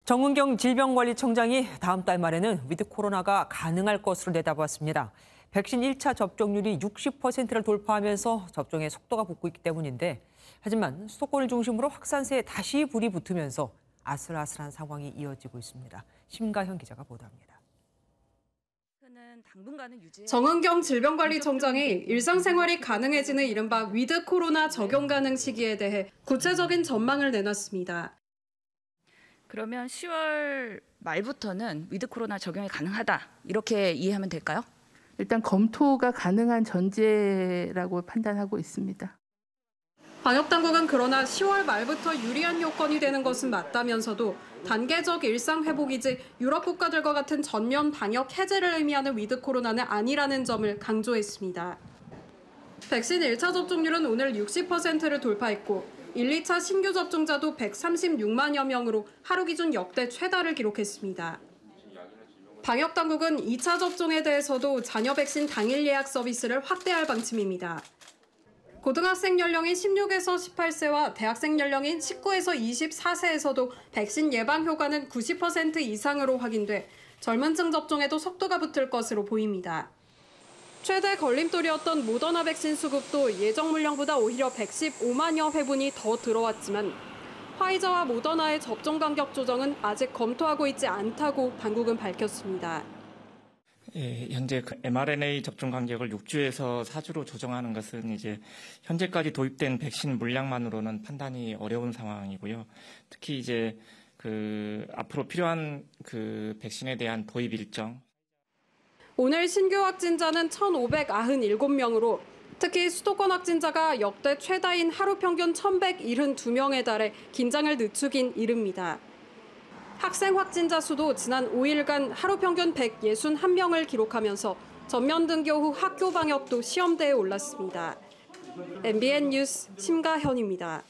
정은경 질병관리청장이 다음 달 말에는 위드 코로나가 가능할 것으로 내다봤습니다. 백신 1차 접종률이 60%를 돌파하면서 접종의 속도가 붙고 있기 때문인데, 하지만 수도권을 중심으로 확산세에 다시 불이 붙으면서 아슬아슬한 상황이 이어지고 있습니다. 심가현 기자가 보도합니다. 정은경 질병관리청장이 일상생활이 가능해지는 이른바 위드 코로나 적용 가능 시기에 대해 구체적인 전망을 내놨습니다. 그러면 10월 말부터는 위드 코로나 적용이 가능하다, 이렇게 이해하면 될까요? 일단 검토가 가능한 전제라고 판단하고 있습니다. 방역당국은 그러나 10월 말부터 유리한 요건이 되는 것은 맞다면서도 단계적 일상 회복이지 유럽 국가들과 같은 전면 방역 해제를 의미하는 위드 코로나는 아니라는 점을 강조했습니다. 백신 1차 접종률은 오늘 60%를 돌파했고 1, 2차 신규 접종자도 136만여 명으로 하루 기준 역대 최다를 기록했습니다. 방역당국은 2차 접종에 대해서도 자녀 백신 당일 예약 서비스를 확대할 방침입니다. 고등학생 연령인 16에서 18세와 대학생 연령인 19에서 24세에서도 백신 예방 효과는 90% 이상으로 확인돼 젊은 층 접종에도 속도가 붙을 것으로 보입니다. 최대 걸림돌이었던 모더나 백신 수급도 예정 물량보다 오히려 115만여 회분이 더 들어왔지만 화이자와 모더나의 접종 간격 조정은 아직 검토하고 있지 않다고 당국은 밝혔습니다. 현재 mRNA 접종 간격을 6주에서 4주로 조정하는 것은 이제 현재까지 도입된 백신 물량만으로는 판단이 어려운 상황이고요. 특히 이제 앞으로 필요한 백신에 대한 도입 일정. 오늘 신규 확진자는 1,597명으로 특히 수도권 확진자가 역대 최다인 하루 평균 1,172명에 달해 긴장을 늦추긴 이릅니다. 학생 확진자 수도 지난 5일간 하루 평균 161명을 기록하면서 전면 등교 후 학교 방역도 시험대에 올랐습니다. MBN 뉴스 심가현입니다.